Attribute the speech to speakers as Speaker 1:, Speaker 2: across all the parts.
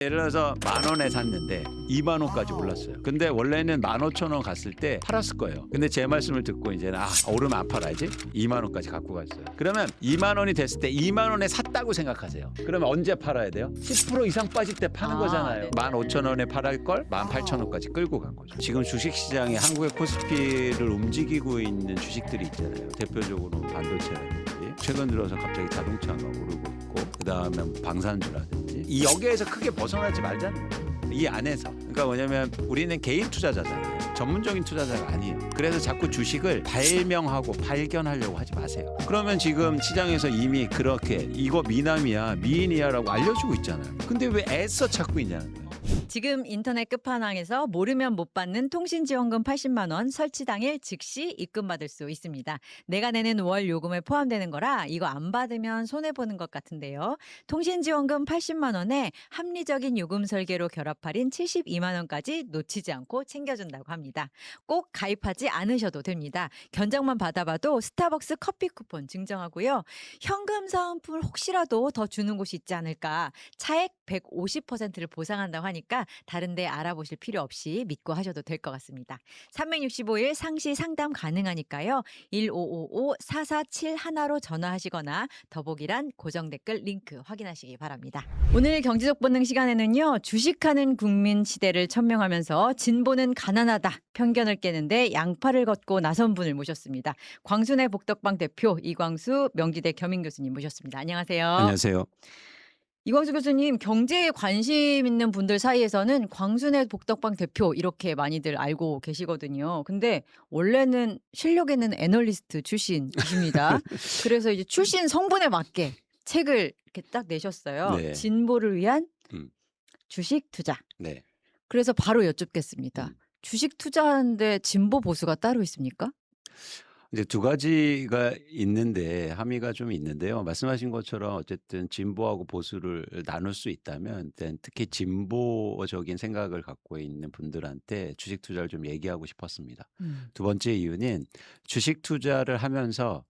Speaker 1: 예를 들어서 10,000원에 샀는데 20,000원까지 올랐어요. 근데 원래는 15,000원 갔을 때 팔았을 거예요. 근데 제 말씀을 듣고 이제는 오르면 안 팔아야지 20,000원까지 갖고 갔어요. 그러면 20,000원이 됐을 때 20,000원에 샀다고 생각하세요. 그러면 언제 팔아야 돼요? 10% 이상 빠질 때 파는 거잖아요.
Speaker 2: 네.
Speaker 1: 15,000원에 팔을 걸 18,000원까지 끌고 간 거죠. 지금 주식시장에 한국의 코스피를 움직이고 있는 주식들이 있잖아요. 대표적으로 반도체라든지 최근 들어서 갑자기 자동차가 오르고 있고 그다음에 방산주라든지 이 여기에서 크게 벗어나지 말자는 거예요. 이 안에서. 그러니까 뭐냐면 우리는 개인 투자자잖아요. 전문적인 투자자가 아니에요. 그래서 자꾸 주식을 발명하고 발견하려고 하지 마세요. 그러면 지금 시장에서 이미 그렇게 이거 미남이야 미인이야라고 알려주고 있잖아요. 근데 왜 애써 찾고 있냐는 거예요.
Speaker 2: 지금 인터넷 끝판왕에서 모르면 못 받는 통신지원금 80만 원 설치 당일 즉시 입금받을 수 있습니다. 내가 내는 월 요금에 포함되는 거라 이거 안 받으면 손해보는 것 같은데요. 통신지원금 80만 원에 합리적인 요금 설계로 결합 할인 72만 원까지 놓치지 않고 챙겨준다고 합니다. 꼭 가입하지 않으셔도 됩니다. 견적만 받아봐도 스타벅스 커피 쿠폰 증정하고요. 현금 사은품을 혹시라도 더 주는 곳이 있지 않을까. 차액 150%를 보상한다고 하니까 다른 데 알아보실 필요 없이 믿고 하셔도 될 것 같습니다. 365일 상시 상담 가능하니까요. 1555-4471로 전화하시거나 더보기란 고정 댓글 링크 확인하시기 바랍니다. 오늘 경제적 본능 시간에는요. 주식하는 국민 시대를 천명하면서 진보는 가난하다 편견을 깨는데 양팔을 걷고 나선 분을 모셨습니다. 광순회 복덕방 대표 이광수 명지대 겸임 교수님 모셨습니다. 안녕하세요.
Speaker 1: 안녕하세요.
Speaker 2: 이광수 교수님, 경제에 관심 있는 분들 사이에서는 광순회 복덕방 대표 이렇게 많이들 알고 계시거든요. 근데 원래는 실력에는 애널리스트 출신이십니다. 그래서 이제 출신 성분에 맞게 책을 이렇게 딱 내셨어요.
Speaker 1: 네.
Speaker 2: 진보를 위한
Speaker 1: 음.
Speaker 2: 주식 투자.
Speaker 1: 네.
Speaker 2: 그래서 바로 여쭙겠습니다. 주식 투자하는데 진보 보수가 따로 있습니까?
Speaker 1: 이제 두 가지가 있는데 함의가 좀 있는데요. 말씀하신 것처럼 어쨌든 진보하고 보수를 나눌 수 있다면 일단 특히 진보적인 생각을 갖고 있는 분들한테 주식 투자를 좀 얘기하고 싶었습니다. 두 번째 이유는 주식 투자를 하면서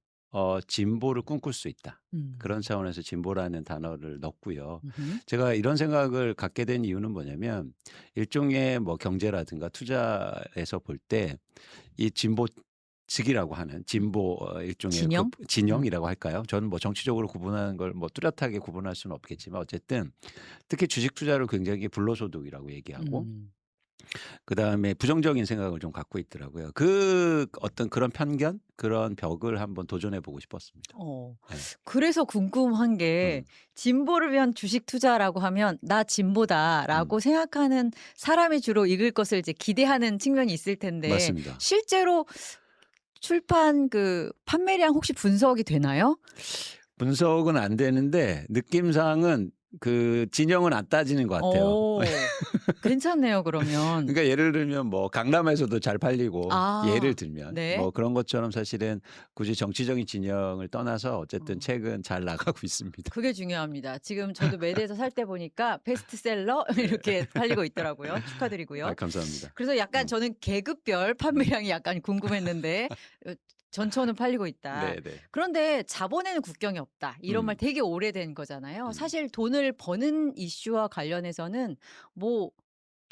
Speaker 1: 진보를 꿈꿀 수 있다. 그런 차원에서 진보라는 단어를 넣었고요. 제가 이런 생각을 갖게 된 이유는 뭐냐면 일종의 뭐 경제라든가 투자에서 볼 때 이 진보 측이라고 하는 진보 일종의
Speaker 2: 진영?
Speaker 1: 진영이라고 할까요? 저는 뭐 정치적으로 구분하는 걸 뭐 뚜렷하게 구분할 수는 없겠지만 어쨌든 특히 주식 투자를 굉장히 불로소득이라고 얘기하고 그다음에 부정적인 생각을 좀 갖고 있더라고요. 그 어떤 그런 편견, 그런 벽을 한번 도전해 보고 싶었습니다. 네.
Speaker 2: 그래서 궁금한 게 진보를 위한 주식 투자라고 하면 나 진보다라고 생각하는 사람이 주로 읽을 것을 이제 기대하는 측면이 있을 텐데
Speaker 1: 맞습니다.
Speaker 2: 실제로 출판 그 판매량 혹시 분석이 되나요?
Speaker 1: 분석은 안 되는데 느낌상은 그 진영은 안 따지는 것 같아요.
Speaker 2: 괜찮네요, 그러면.
Speaker 1: 그러니까 예를 들면 뭐 강남에서도 잘 팔리고 예를 들면
Speaker 2: 네.
Speaker 1: 뭐 그런 것처럼 사실은 굳이 정치적인 진영을 떠나서 어쨌든
Speaker 2: 어.
Speaker 1: 책은 잘 나가고 있습니다.
Speaker 2: 그게 중요합니다. 지금 저도 매대에서 살 때 보니까 베스트셀러 이렇게 팔리고 있더라고요. 축하드리고요.
Speaker 1: 감사합니다.
Speaker 2: 그래서 약간 저는 계급별 판매량이 약간 궁금했는데 전처는 팔리고 있다.
Speaker 1: 네네.
Speaker 2: 그런데 자본에는 국경이 없다. 이런 말 되게 오래된 거잖아요. 사실 돈을 버는 이슈와 관련해서는 뭐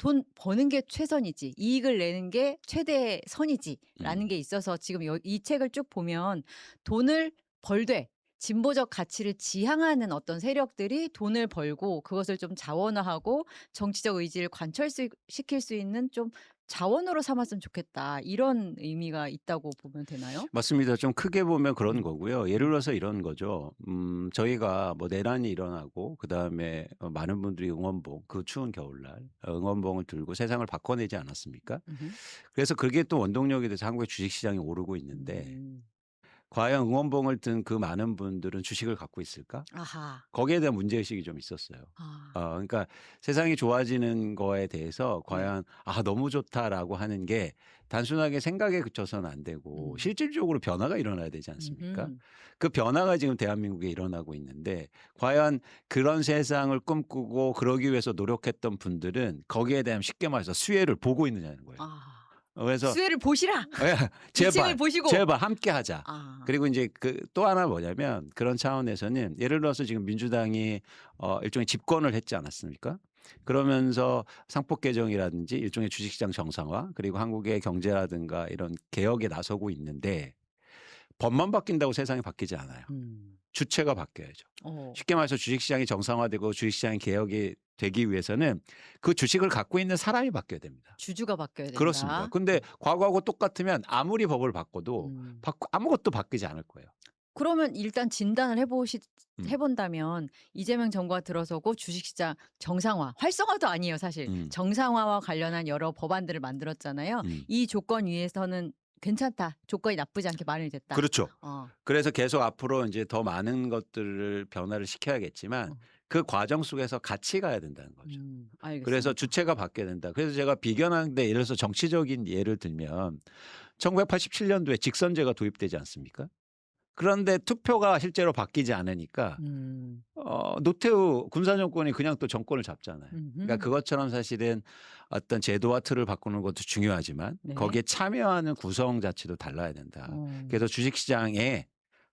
Speaker 2: 돈 버는 게 최선이지, 이익을 내는 게 최대의 선이지라는 게 있어서 지금 이 책을 쭉 보면 돈을 벌되 진보적 가치를 지향하는 어떤 세력들이 돈을 벌고 그것을 좀 자원화하고 정치적 의지를 관철시킬 수 있는 좀 자원으로 삼았으면 좋겠다. 이런 의미가 있다고 보면 되나요?
Speaker 1: 맞습니다. 좀 크게 보면 그런 거고요. 예를 들어서 이런 거죠. 저희가 뭐 내란이 일어나고 그다음에 많은 분들이 응원봉 그 추운 겨울날 응원봉을 들고 세상을 바꿔내지 않았습니까? 그래서 그게 또 원동력이 돼서 한국의 주식시장이 오르고 있는데
Speaker 2: 음.
Speaker 1: 과연 응원봉을 든 그 많은 분들은 주식을 갖고 있을까?
Speaker 2: 아하.
Speaker 1: 거기에 대한 문제의식이 좀 있었어요.
Speaker 2: 아.
Speaker 1: 그러니까 세상이 좋아지는 거에 대해서
Speaker 2: 네.
Speaker 1: 과연 '아 너무 좋다.'라고 하는 게 단순하게 생각에 그쳐서는 안 되고 실질적으로 변화가 일어나야 되지 않습니까?
Speaker 2: 음흠.
Speaker 1: 그 변화가 지금 대한민국에 일어나고 있는데 과연 그런 세상을 꿈꾸고 그러기 위해서 노력했던 분들은 거기에 대한 쉽게 말해서 수혜를 보고 있느냐는 거예요.
Speaker 2: 아.
Speaker 1: 그래서
Speaker 2: 수혜를 보시라.
Speaker 1: 예.
Speaker 2: 이 책을
Speaker 1: 제발,
Speaker 2: 보시고.
Speaker 1: 제발 함께 하자.
Speaker 2: 아.
Speaker 1: 그리고 인제 그 또 하나 뭐냐면 그런 차원에서는 예를 들어서 지금 민주당이 일종의 집권을 했지 않았습니까? 그러면서 상법 개정이라든지 일종의 주식시장 정상화 그리고 한국의 경제라든가 이런 개혁에 나서고 있는데 법만 바뀐다고 세상이 바뀌지 않아요.
Speaker 2: 음.
Speaker 1: 주체가 바뀌어야죠.
Speaker 2: 어.
Speaker 1: 쉽게 말해서 주식시장이 정상화되고 주식시장이 개혁이 되기 위해서는 그 주식을 갖고 있는 사람이 바뀌어야 됩니다.
Speaker 2: 주주가 바뀌어야
Speaker 1: 그렇습니다.
Speaker 2: 된다.
Speaker 1: 근데 과거하고 똑같으면 아무리 법을 바꿔도
Speaker 2: 음.
Speaker 1: 아무것도 바뀌지 않을 거예요.
Speaker 2: 그러면 일단 진단을 해
Speaker 1: 음.
Speaker 2: 본다면 이재명 정부가 들어서고 주식시장 정상화, 활성화도 아니에요 사실.
Speaker 1: 음.
Speaker 2: 정상화와 관련한 여러 법안들을 만들었잖아요.
Speaker 1: 음.
Speaker 2: 이 조건 위에서는 괜찮다. 조건이 나쁘지 않게 마련이 됐다.
Speaker 1: 그렇죠.
Speaker 2: 어.
Speaker 1: 그래서 계속 앞으로 인제 더 많은 것들을 변화를 시켜야겠지만
Speaker 2: 어.
Speaker 1: 그 과정 속에서 같이 가야 된다는 거죠. 그래서
Speaker 2: 알겠습니다.
Speaker 1: 주체가 바뀌어야 된다. 그래서 제가 비견하는데 예를 들어서 정치적인 예를 들면 1987년도에 직선제가 도입되지 않습니까? 그런데 투표가 실제로 바뀌지 않으니까
Speaker 2: 음.
Speaker 1: 노태우 군사정권이 그냥 또 정권을 잡잖아요. 그러니까
Speaker 2: 음음.
Speaker 1: 그것처럼 사실은 어떤 제도와 틀을 바꾸는 것도 중요하지만
Speaker 2: 네.
Speaker 1: 거기에 참여하는 구성 자체도 달라야 된다.
Speaker 2: 어.
Speaker 1: 그래서 주식시장에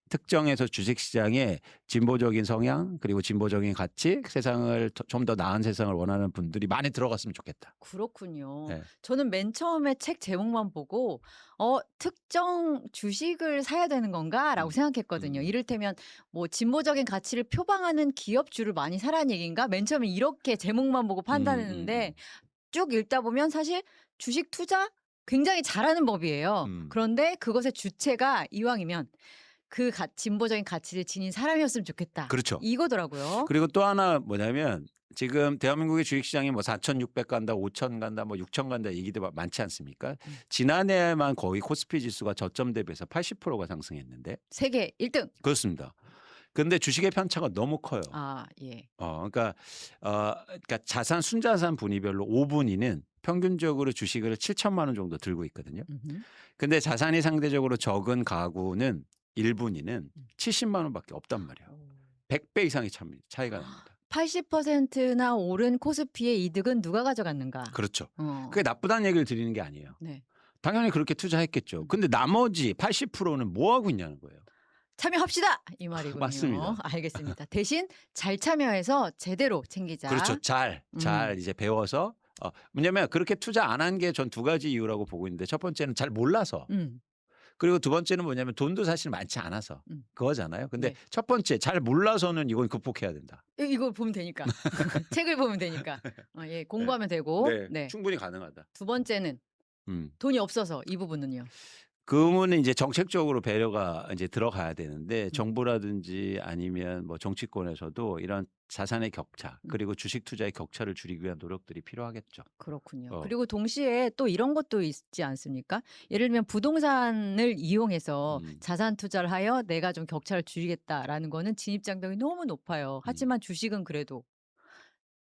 Speaker 1: 특정해서 주식시장에 진보적인 성향 그리고 진보적인 가치, 세상을 좀 더 나은 세상을 원하는 분들이 많이 들어갔으면 좋겠다.
Speaker 2: 그렇군요.
Speaker 1: 예.
Speaker 2: 저는 맨 처음에 책 제목만 보고 '특정 주식을 사야 되는 건가?'라고
Speaker 1: 음.
Speaker 2: 생각했거든요. 이를테면 뭐 '진보적인 가치를 표방하는 기업주를 많이 사라는 얘기인가?' 맨 처음에 이렇게 제목만 보고 판단했는데 쭉 읽다 보면 사실 주식 투자 굉장히 잘하는 법이에요.
Speaker 1: 음.
Speaker 2: 그런데 그것의 주체가 이왕이면 진보적인 가치를 지닌 사람이었으면 좋겠다.
Speaker 1: 그렇죠.
Speaker 2: 이거더라고요.
Speaker 1: 그리고 또 하나 뭐냐면 지금 대한민국의 주식시장이 뭐 4,600 간다, 5,000 간다, 뭐 6,000 간다 얘기도 많지 않습니까? 지난해에만 거의 코스피 지수가 저점 대비해서 80%가 상승했는데
Speaker 2: 세계 1등.
Speaker 1: 그렇습니다. 근데 주식의 편차가 너무 커요.
Speaker 2: 아 예.
Speaker 1: 그러니까 자산 순자산 분위별로 5분위는 평균적으로 주식을 7천만 원 정도 들고 있거든요.
Speaker 2: 음흠.
Speaker 1: 근데 자산이 상대적으로 적은 가구는 1분위는 70만 원밖에 없단 말이에요.
Speaker 2: 오.
Speaker 1: 100배 이상의 차이가 납니다.
Speaker 2: 80%나 오른 코스피의 이득은 누가 가져갔는가?
Speaker 1: 그렇죠.
Speaker 2: 어.
Speaker 1: 그게 나쁘다는 얘기를 드리는 게 아니에요.
Speaker 2: 네.
Speaker 1: 당연히 그렇게 투자했겠죠. 근데 나머지 80%는 뭐 하고 있냐는 거예요.
Speaker 2: 참여합시다 이 말이군요.
Speaker 1: 맞습니다.
Speaker 2: 알겠습니다. 대신 잘 참여해서 제대로 챙기자.
Speaker 1: 그렇죠. 잘 이제 배워서 왜냐면 그렇게 투자 안 한 게 전 두 가지 이유라고 보고 있는데 첫 번째는 잘 몰라서
Speaker 2: 음.
Speaker 1: 그리고 두 번째는 뭐냐면 돈도 사실 많지 않아서
Speaker 2: 음.
Speaker 1: 그거잖아요. 근데
Speaker 2: 네.
Speaker 1: 첫 번째 잘 몰라서는 이건 극복해야 된다.
Speaker 2: 이걸 보면 되니까. 책을 보면 되니까. 예, 공부하면 되고. 네.
Speaker 1: 충분히 가능하다.
Speaker 2: 두 번째는
Speaker 1: 음.
Speaker 2: 돈이 없어서 이 부분은요.
Speaker 1: 그 부분은 이제 정책적으로 배려가 이제 들어가야 되는데 정부라든지 아니면 뭐 정치권에서도 이런 자산의 격차 그리고 주식 투자의 격차를 줄이기 위한 노력들이 필요하겠죠.
Speaker 2: 그렇군요. 그리고 동시에 또 이런 것도 있지 않습니까? 예를 들면 부동산을 이용해서 자산 투자를 하여 내가 좀 격차를 줄이겠다라는 거는 진입장벽이 너무 높아요. 하지만 주식은 그래도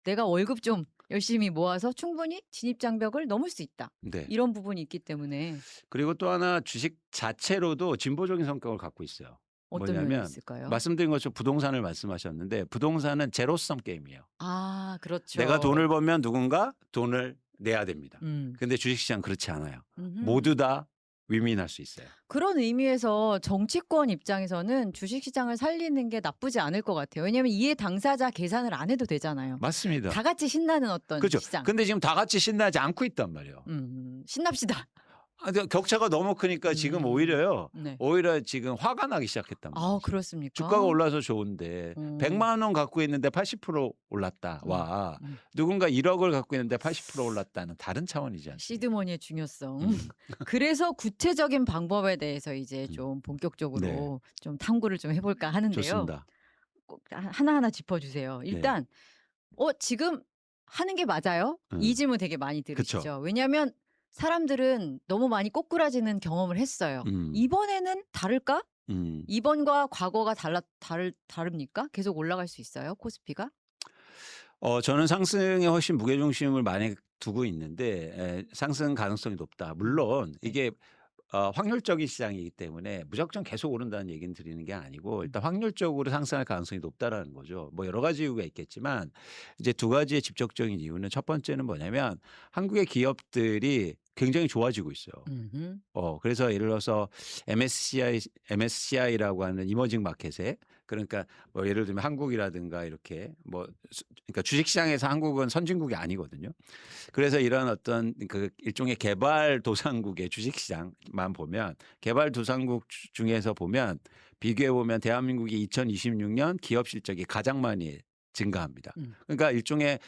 Speaker 2: 내가 월급 좀 열심히 모아서 충분히 진입장벽을 넘을 수 있다.
Speaker 1: 네.
Speaker 2: 이런 부분이 있기 때문에
Speaker 1: 그리고 또 하나 주식 자체로도 진보적인 성격을 갖고 있어요.
Speaker 2: 어떤 면이
Speaker 1: 뭐냐면
Speaker 2: 있을까요?
Speaker 1: 말씀드린 것처럼 부동산을 말씀하셨는데 부동산은 제로섬 게임이에요.
Speaker 2: 아, 그렇죠.
Speaker 1: 내가 돈을 벌면 누군가 돈을 내야 됩니다.
Speaker 2: 음.
Speaker 1: 근데 주식시장 그렇지 않아요.
Speaker 2: 음흠.
Speaker 1: 모두 다 윈윈할 수 있어요.
Speaker 2: 그런 의미에서 정치권 입장에서는 주식시장을 살리는 게 나쁘지 않을 것 같아요. 왜냐하면 이해 당사자 계산을 안 해도 되잖아요.
Speaker 1: 맞습니다.
Speaker 2: 다 같이 신나는 어떤
Speaker 1: 그렇죠.
Speaker 2: 시장.
Speaker 1: 근데 지금 다 같이 신나지 않고 있단 말이에요.
Speaker 2: 신납시다.
Speaker 1: 근데 격차가 너무 크니까 지금 오히려
Speaker 2: 네.
Speaker 1: 지금 화가 나기 시작했단 말이에요.
Speaker 2: 아, 그렇습니까?
Speaker 1: 주가가 올라서 좋은데 100만 원 갖고 있는데 80% 올랐다. 와. 누군가 1억을 갖고 있는데 80% 올랐다는 다른 차원이지 않습니까?
Speaker 2: 시드머니의 중요성. 그래서 구체적인 방법에 대해서 이제 좀 본격적으로
Speaker 1: 네.
Speaker 2: 좀 탐구를 좀 해볼까 하는데요.
Speaker 1: 좋습니다.
Speaker 2: 꼭 하나하나 짚어주세요. 일단 지금 하는 게 맞아요? 이 질문 되게 많이 들으시죠.
Speaker 1: 그쵸.
Speaker 2: 왜냐하면 사람들은 너무 많이 꼬꾸라지는 경험을 했어요. 이번에는 다를까? 이번과 과거가 다릅니까? 계속 올라갈 수 있어요, 코스피가?
Speaker 1: 저는 상승에 훨씬 무게중심을 많이 두고 있는데 상승 가능성이 높다. 물론 이게 확률적인 시장이기 때문에 무작정 계속 오른다는 얘기는 드리는 게 아니고 일단 확률적으로 상승할 가능성이 높다라는 거죠. 뭐 여러 가지 이유가 있겠지만 이제 두 가지의 직접적인 이유는 첫 번째는 뭐냐면 한국의 기업들이 굉장히 좋아지고 있어요. 그래서 예를 들어서 MSCI라고 하는 이머징 마켓에 그러니까 뭐 예를 들면 한국이라든가 이렇게 뭐 그러니까 주식시장에서 한국은 선진국이 아니거든요. 그래서 이런 어떤 그 일종의 개발도상국의 주식시장만 보면 개발도상국 중에서 보면 비교해 보면 대한민국이 2026년 기업 실적이 가장 많이 증가합니다.
Speaker 2: 음.
Speaker 1: 그러니까 일종의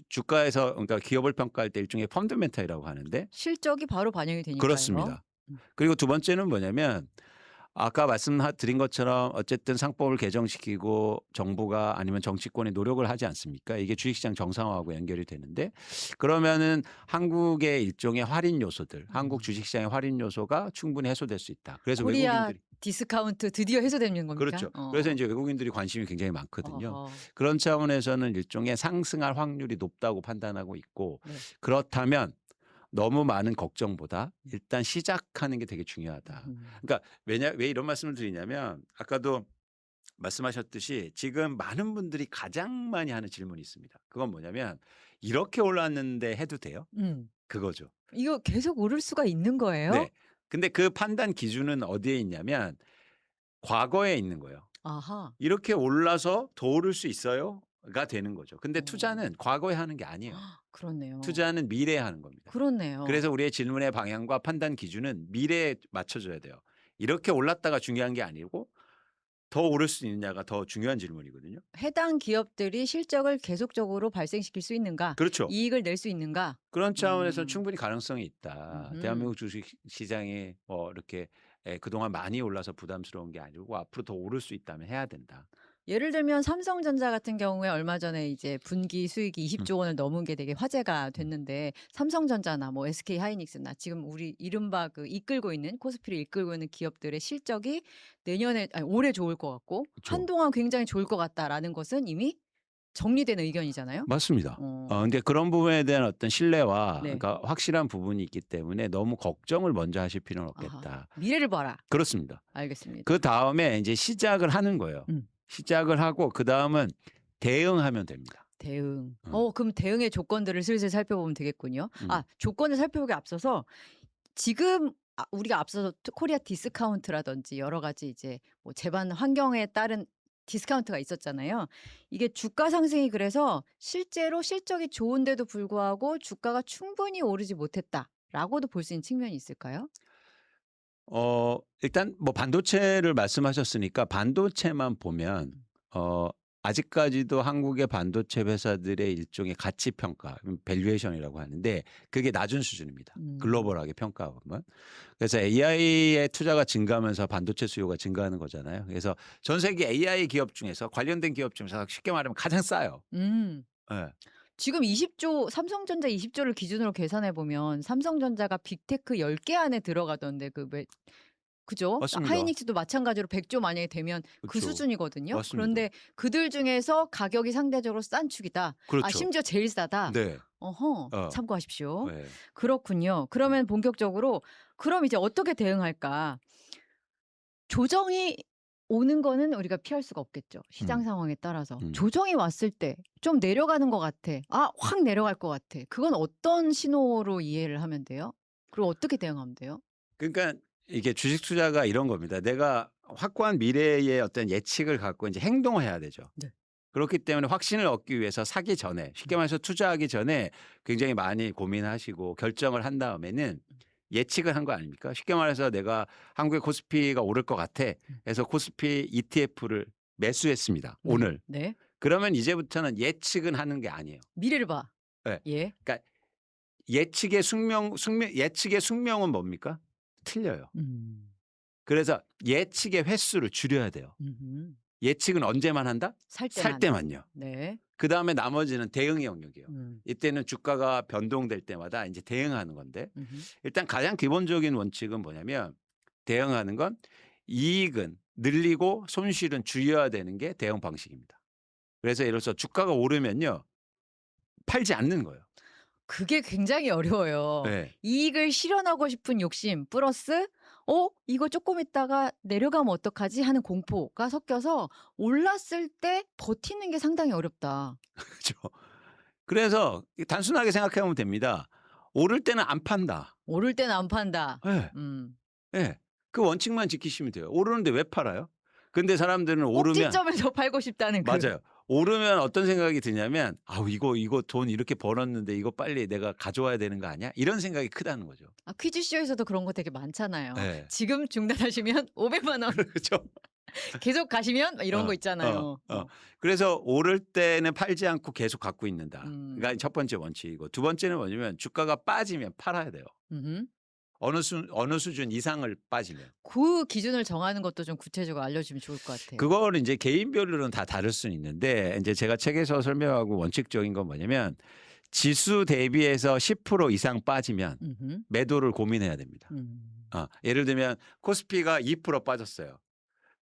Speaker 1: 주가에서 그러니까 기업을 평가할 때 일종의 펀더멘탈이라고 하는데
Speaker 2: 실적이 바로 반영이 되니까요.
Speaker 1: 그렇습니다.
Speaker 2: 음.
Speaker 1: 그리고 두 번째는 뭐냐면 아까 말씀드린 것처럼 어쨌든 상법을 개정시키고 정부가 아니면 정치권이 노력을 하지 않습니까? 이게 주식시장 정상화하고 연결이 되는데 그러면은 한국의 일종의 할인 요소들, 한국
Speaker 2: 음.
Speaker 1: 주식시장의 할인 요소가 충분히 해소될 수 있다. 그래서
Speaker 2: 코리아
Speaker 1: 외국인들이
Speaker 2: 디스카운트 드디어 해소되는 겁니까?
Speaker 1: 그렇죠. 그래서 이제 외국인들이 관심이 굉장히 많거든요. 그런 차원에서는 일종의 상승할 확률이 높다고 판단하고 있고
Speaker 2: 네.
Speaker 1: 그렇다면 너무 많은 걱정보다 일단 시작하는 게 되게 중요하다. 그러니까 왜 이런 말씀을 드리냐면 아까도 말씀하셨듯이 지금 많은 분들이 가장 많이 하는 질문이 있습니다. 그건 뭐냐면 "이렇게 올랐는데 해도 돼요?"
Speaker 2: 음.
Speaker 1: 그거죠.
Speaker 2: 이거 계속 오를 수가 있는 거예요?
Speaker 1: 네. 근데 그 판단 기준은 어디에 있냐면 과거에 있는 거예요.
Speaker 2: 아하.
Speaker 1: '이렇게 올라서 더 오를 수 있어요?'가 되는 거죠. 근데
Speaker 2: 어.
Speaker 1: 투자는 과거에 하는 게 아니에요.
Speaker 2: 그렇네요.
Speaker 1: 투자는 미래에 하는 겁니다.
Speaker 2: 그렇네요.
Speaker 1: 그래서 우리의 질문의 방향과 판단 기준은 미래에 맞춰져야 돼요. 이렇게 올랐다가 중요한 게 아니고 더 오를 수 있느냐가 더 중요한 질문이거든요.
Speaker 2: 해당 기업들이 실적을 계속적으로 발생시킬 수 있는가?
Speaker 1: 그렇죠.
Speaker 2: 이익을 낼 수 있는가?
Speaker 1: 그런 차원에서는
Speaker 2: 음.
Speaker 1: 충분히 가능성이 있다.
Speaker 2: 음음.
Speaker 1: 대한민국 주식 시장이 이렇게 그동안 많이 올라서 부담스러운 게 아니고 앞으로 더 오를 수 있다면 해야 된다.
Speaker 2: 예를 들면 삼성전자 같은 경우에 얼마 전에 이제 분기 수익이
Speaker 1: 음.
Speaker 2: 20조 원을 넘은 게 되게 화제가
Speaker 1: 음.
Speaker 2: 됐는데 삼성전자나 뭐 SK하이닉스나 지금 우리 이른바 그 이끌고 있는 코스피를 이끌고 있는 기업들의 실적이 내년에 아니 올해 좋을 것 같고
Speaker 1: 그쵸.
Speaker 2: 한동안 굉장히 좋을 것 같다라는 것은 이미 정리된 의견이잖아요.
Speaker 1: 맞습니다.
Speaker 2: 어.
Speaker 1: 근데 그런 부분에 대한 어떤 신뢰와
Speaker 2: 네.
Speaker 1: 그러니까 확실한 부분이 있기 때문에 너무 걱정을 먼저 하실 필요는
Speaker 2: 아하.
Speaker 1: 없겠다.
Speaker 2: 미래를 봐라.
Speaker 1: 그렇습니다.
Speaker 2: 알겠습니다.
Speaker 1: 그다음에 인제 시작을 하는 거예요.
Speaker 2: 음.
Speaker 1: 시작을 하고 그다음은 대응하면 됩니다.
Speaker 2: 대응.
Speaker 1: 어.
Speaker 2: 그럼 대응의 조건들을 슬슬 살펴보면 되겠군요.
Speaker 1: 음.
Speaker 2: 조건을 살펴보기 앞서서 지금 우리가 앞서서 코리아 디스카운트라든지 여러 가지 이제 뭐 제반 환경에 따른 디스카운트가 있었잖아요. 이게 주가 상승이 그래서 실제로 실적이 좋은데도 불구하고 주가가 충분히 오르지 못했다라고도 볼 수 있는 측면이 있을까요?
Speaker 1: 일단 뭐 반도체를 말씀하셨으니까 반도체만 보면
Speaker 2: 음.
Speaker 1: 아직까지도 한국의 반도체 회사들의 일종의 가치 평가 밸류에이션이라고 하는데 그게 낮은 수준입니다.
Speaker 2: 음.
Speaker 1: 글로벌하게 평가하면. 그래서 AI의 투자가 증가하면서 반도체 수요가 증가하는 거잖아요. 그래서 전 세계 AI 기업 중에서 관련된 기업 중에서 쉽게 말하면 가장 싸요.
Speaker 2: 음.
Speaker 1: 예.
Speaker 2: 지금 20조 삼성전자 20조를 기준으로 계산해 보면 삼성전자가 빅테크 10개 안에 들어가던데 그죠?
Speaker 1: 맞습니다.
Speaker 2: 하이닉스도 마찬가지로 100조 만약에 되면 그
Speaker 1: 그쵸.
Speaker 2: 수준이거든요.
Speaker 1: 맞습니다.
Speaker 2: 그런데 그들 중에서 가격이 상대적으로 싼 축이다.
Speaker 1: 그렇죠.
Speaker 2: 심지어 제일 싸다.
Speaker 1: 네.
Speaker 2: 어허.
Speaker 1: 어.
Speaker 2: 참고하십시오.
Speaker 1: 네.
Speaker 2: 그렇군요. 그러면 본격적으로 그럼 이제 어떻게 대응할까? 조정이 오는 거는 우리가 피할 수가 없겠죠, 시장
Speaker 1: 음.
Speaker 2: 상황에 따라서.
Speaker 1: 음.
Speaker 2: 조정이 왔을 때 좀 내려가는 것 같아. 확 내려갈 것 같아. 그건 어떤 신호로 이해를 하면 돼요? 그리고 어떻게 대응하면 돼요?
Speaker 1: 그러니까 이게 주식 투자가 이런 겁니다. 내가 확고한 미래의 어떤 예측을 갖고 인제 행동을 해야 되죠.
Speaker 2: 네.
Speaker 1: 그렇기 때문에 확신을 얻기 위해서 사기 전에 쉽게 말해서 투자하기 전에 굉장히 많이 고민하시고 결정을 한 다음에는 예측을 한 거 아닙니까? 쉽게 말해서 '내가 한국의 코스피가 오를 것 같아.' 해서 코스피 ETF를 매수했습니다,
Speaker 2: 네.
Speaker 1: 오늘.
Speaker 2: 네.
Speaker 1: 그러면 이제부터는 예측은 하는 게 아니에요.
Speaker 2: 미래를 봐.
Speaker 1: 예.
Speaker 2: 예.
Speaker 1: 그러니까 예측의 숙명은 뭡니까? 틀려요.
Speaker 2: 음.
Speaker 1: 그래서 예측의 횟수를 줄여야 돼요.
Speaker 2: 음음.
Speaker 1: 예측은 언제만 한다?
Speaker 2: 살
Speaker 1: 살
Speaker 2: 때만.
Speaker 1: 때만요.
Speaker 2: 네.
Speaker 1: 그다음에 나머지는 대응의 영역이에요.
Speaker 2: 음.
Speaker 1: 이때는 주가가 변동될 때마다 인제 대응하는 건데
Speaker 2: 음음.
Speaker 1: 일단 가장 기본적인 원칙은 뭐냐면 대응하는 건 이익은 늘리고 손실은 줄여야 되는 게 대응 방식입니다. 그래서 예를 들어서 주가가 오르면요. 팔지 않는 거예요.
Speaker 2: 그게 굉장히 어려워요.
Speaker 1: 예.
Speaker 2: 이익을 실현하고 싶은 욕심 플러스 이거 조금 있다가 내려가면 어떡하지?' 하는 공포가 섞여서 올랐을 때 버티는 게 상당히 어렵다.
Speaker 1: 그죠. 그래서 단순하게 생각해 보면 됩니다. 오를 때는 안 판다.
Speaker 2: 오를 땐 안 판다.
Speaker 1: 예.
Speaker 2: 음.
Speaker 1: 예. 그 원칙만 지키시면 돼요. 오르는데 왜 팔아요? 근데 사람들은 오르면
Speaker 2: 꼭지점에서 팔고 싶다는 그
Speaker 1: 맞아요. 오르면 어떤 생각이 드냐면 '아우 이거 돈 이렇게 벌었는데 이거 빨리 내가 가져와야 되는 거 아니야?' 이런 생각이 크다는 거죠.
Speaker 2: 퀴즈쇼에서도 그런 거 되게 많잖아요.
Speaker 1: 예.
Speaker 2: 지금 중단하시면 500만 원
Speaker 1: 그렇죠.
Speaker 2: 계속 가시면 막 이런 거
Speaker 1: 어.
Speaker 2: 있잖아요.
Speaker 1: 그래서 오를 때는 팔지 않고 계속 갖고 있는다. 그러니까
Speaker 2: 음.
Speaker 1: 첫 번째 원칙이고 두 번째는 뭐냐면 주가가 빠지면 팔아야 돼요.
Speaker 2: 음흠.
Speaker 1: 어느 수준 이상을 빠지면.
Speaker 2: 그 기준을 정하는 것도 좀 구체적으로 알려주면 좋을 것 같아요.
Speaker 1: 그거는 이제 개인별로는 다 다를 수는 있는데 인제 제가 책에서 설명하고 원칙적인 건 뭐냐면 지수 대비해서 10% 이상 빠지면
Speaker 2: 음흠.
Speaker 1: 매도를 고민해야 됩니다.
Speaker 2: 음.
Speaker 1: 예를 들면 코스피가 2% 빠졌어요.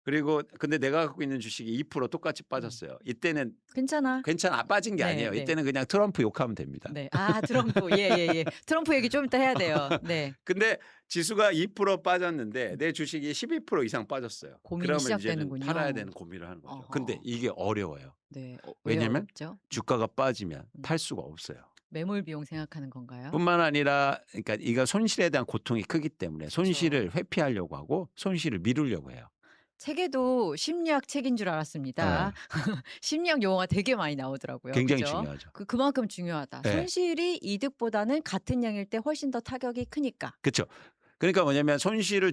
Speaker 1: 그리고 근데 내가 갖고 있는 주식이 2% 똑같이 빠졌어요. 이때는
Speaker 2: 괜찮아.
Speaker 1: 괜찮아. 빠진 게
Speaker 2: 네,
Speaker 1: 아니에요.
Speaker 2: 네.
Speaker 1: 이때는 그냥 트럼프 욕하면 됩니다.
Speaker 2: 네. 트럼프. 예예예. 트럼프 얘기 좀 이따 해야 돼요. 네.
Speaker 1: 근데 지수가 2% 빠졌는데 내 주식이 12% 이상 빠졌어요.
Speaker 2: 고민이
Speaker 1: 그러면 이제는
Speaker 2: 시작되는군요.
Speaker 1: 팔아야 되는 고민을 하는 거죠.
Speaker 2: 어허.
Speaker 1: 근데 이게 어려워요.
Speaker 2: 네. 왜
Speaker 1: 왜냐면
Speaker 2: 어렵죠?
Speaker 1: 주가가 빠지면 팔 수가 없어요.
Speaker 2: 매몰 비용 생각하는 건가요?
Speaker 1: 뿐만 아니라 그러니까 이거 손실에 대한 고통이 크기 때문에 손실을 회피하려고 하고 손실을 미루려고 해요.
Speaker 2: 책에도 심리학 책인 줄 알았습니다. 심리학 용어가 되게 많이 나오더라고요.
Speaker 1: 굉장히
Speaker 2: 그죠?
Speaker 1: 중요하죠.
Speaker 2: 그만큼 중요하다.
Speaker 1: 네.
Speaker 2: 손실이 이득보다는 같은 양일 때 훨씬 더 타격이 크니까.
Speaker 1: 그렇죠. 그러니까 뭐냐면 손실을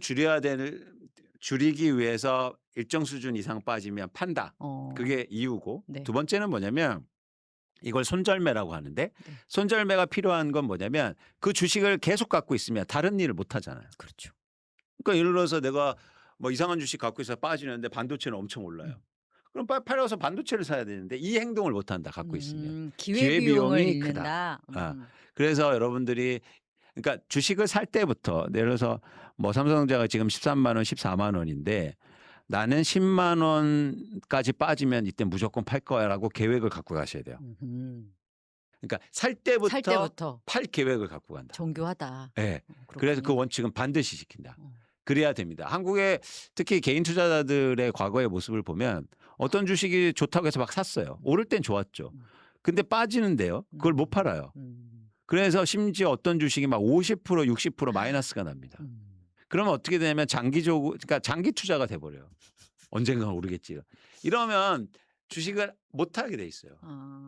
Speaker 1: 줄이기 위해서 일정 수준 이상 빠지면 판다. 그게 이유고
Speaker 2: 네.
Speaker 1: 두 번째는 뭐냐면 이걸 손절매라고 하는데
Speaker 2: 네.
Speaker 1: 손절매가 필요한 건 뭐냐면 그 주식을 계속 갖고 있으면 다른 일을 못 하잖아요.
Speaker 2: 그렇죠.
Speaker 1: 그러니까 예를 들어서 내가 뭐 이상한 주식 갖고 있어서 빠지는데 반도체는 엄청 올라요. 그럼 빨리 팔아서 반도체를 사야 되는데 이 행동을 못 한다. 갖고 있으면.
Speaker 2: 기회비용을
Speaker 1: 기회비용이
Speaker 2: 잃는다.
Speaker 1: 그래서 여러분들이 그러니까 주식을 살 때부터 예를 들어서 뭐 삼성전자가 지금 13만 원, 14만 원인데 나는 10만 원까지 빠지면 이때 무조건 팔 거야라고 계획을 갖고 가셔야 돼요. 그러니까 살 때부터 팔 계획을 갖고 간다.
Speaker 2: 정교하다.
Speaker 1: 네. 그래서 그
Speaker 2: 그렇군요.
Speaker 1: 원칙은 반드시 지킨다. 그래야 됩니다. 한국의 특히 개인 투자자들의 과거의 모습을 보면 어떤 주식이 좋다고 해서 막 샀어요. 오를 땐 좋았죠. 근데 빠지는데요. 그걸 못 팔아요. 그래서 심지어 어떤 주식이 막 50%, 60% 마이너스가 납니다. 그러면 어떻게 되냐면 그러니까 장기 투자가 돼 버려요. 언젠가 오르겠지. 이러면 주식을 못 하게 돼 있어요.